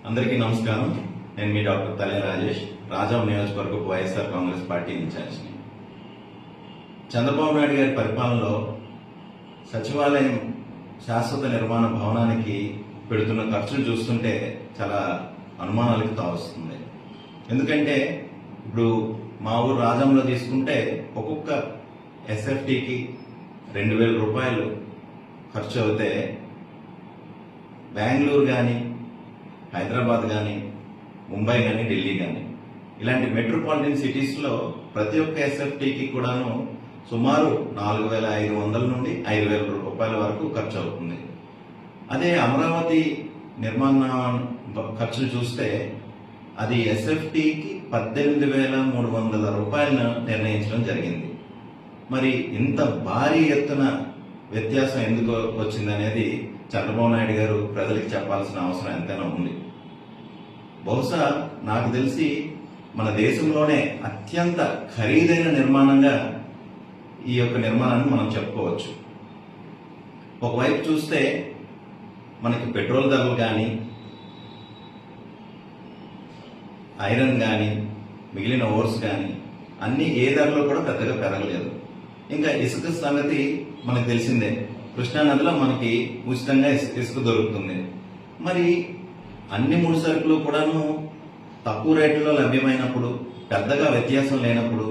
అందరికీ నమస్కారం. నేను మీ డాక్టర్ తలే రాజేష్, రాజాం నియోజకవర్గపు వైఎస్ఆర్ కాంగ్రెస్ పార్టీ ఇన్ఛార్జిని. చంద్రబాబు నాయుడు గారి పరిపాలనలో సచివాలయం శాశ్వత నిర్మాణ భవనానికి పెడుతున్న ఖర్చులు చూస్తుంటే చాలా అనుమానాలకు తావస్తుంది. ఎందుకంటే ఇప్పుడు మా ఊరు రాజంలో తీసుకుంటే ఒక్కొక్క ఎస్ఎఫ్టీకి 2,000 రూపాయలు ఖర్చు అవుతే బెంగళూరు కానీ, హైదరాబాద్ కానీ, ముంబై కానీ, ఢిల్లీ కానీ ఇలాంటి మెట్రోపాలిటన్ సిటీస్లో ప్రతి ఒక్క ఎస్ఎఫ్టీకి కూడాను సుమారు 4,500 నుండి 5,000 రూపాయల వరకు ఖర్చు అవుతుంది. అదే అమరావతి నిర్మాణ ఖర్చులు చూస్తే అది ఎస్ఎఫ్టీకి 18,300 రూపాయలను నిర్ణయించడం జరిగింది. మరి ఇంత భారీ ఎత్తున వ్యత్యాసం ఎందుకు వచ్చిందనేది చంద్రబాబు నాయుడు గారు ప్రజలకు చెప్పాల్సిన అవసరం ఎంతైనా ఉంది. బహుశా నాకు తెలిసి మన దేశంలోనే అత్యంత ఖరీదైన నిర్మాణంగా ఈ యొక్క నిర్మాణాన్ని మనం చెప్పుకోవచ్చు. ఒకవైపు చూస్తే మనకి పెట్రోల్ ధరలు కానీ, ఐరన్ కానీ, మిగిలిన ఓర్స్ కానీ అన్ని ఏ ధరలో కూడా పెద్దగా పెరగలేదు. ఇంకా ఇసుక సంగతి మనకు తెలిసిందే. కృష్ణానదిలో మనకి ఉచితంగా ఇసుక దొరుకుతుంది. మరి అన్ని ముడి సరుకులు కూడాను తక్కువ రేట్లలో లభ్యమైనప్పుడు, పెద్దగా వ్యత్యాసం లేనప్పుడు